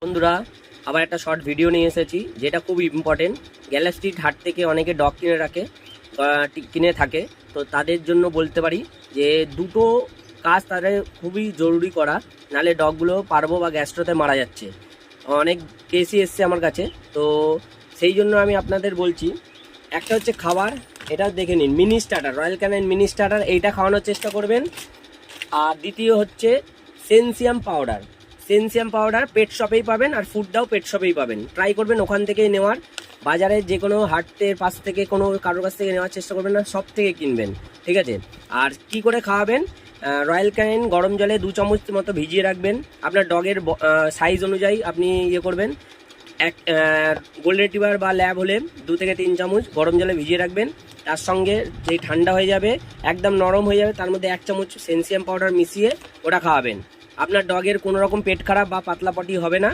বন্ধুরা আবার একটা শর্ট ভিডিও নিয়ে এসেছি যেটা খুব ইম্পর্টেন্ট। গ্যালাস্ট্রিট হাট থেকে অনেকে ডগ কিনে রাখে কিনে থাকে, তো তাদের জন্য বলতে পারি যে দুটো কাজ তাদের খুবই জরুরি করা, নাহলে ডগগুলো পারবো বা গ্যাস্ট্রোতে মারা যাচ্ছে। অনেক কেসই এসছে আমার কাছে, তো সেই জন্য আমি আপনাদের বলছি। একটা হচ্ছে খাবার, এটা দেখে নিন, mini starter, royal Canin mini starter, এইটা খাওয়ানোর চেষ্টা করবেন। আর দ্বিতীয় হচ্ছে সেনসিয়াম পাউডার। সেনসিয়াম পাউডার পেট শপেই পাবেন, আর ফুডটাও পেট শপেই পাবেন। ট্রাই করবেন ওখান থেকেই নেওয়ার। বাজারে যে কোনো হাটের পাশ থেকে কোনো কারোর কাছ থেকে নেওয়ার চেষ্টা করবেন না, সব থেকে কিনবেন, ঠিক আছে? আর কি করে খাওয়াবেন? রয়্যাল ক্যানিন গরম জলে 2 চামচ মতো ভিজিয়ে রাখবেন। আপনার ডগের সাইজ অনুযায়ী আপনি করবেন। এক গোল্ডেন রিট্রিভার বা ল্যাব হলে 2 থেকে 3 চামচ গরম জলে ভিজিয়ে রাখবেন। তার সঙ্গে যেই ঠান্ডা হয়ে যাবে, একদম নরম হয়ে যাবে, তার মধ্যে 1 চামচ সেনসিয়াম পাউডার মিশিয়ে ওটা খাওয়াবেন। আপনার ডগের কোনো রকম পেট খারাপ বা পাতলা পটি হবে না।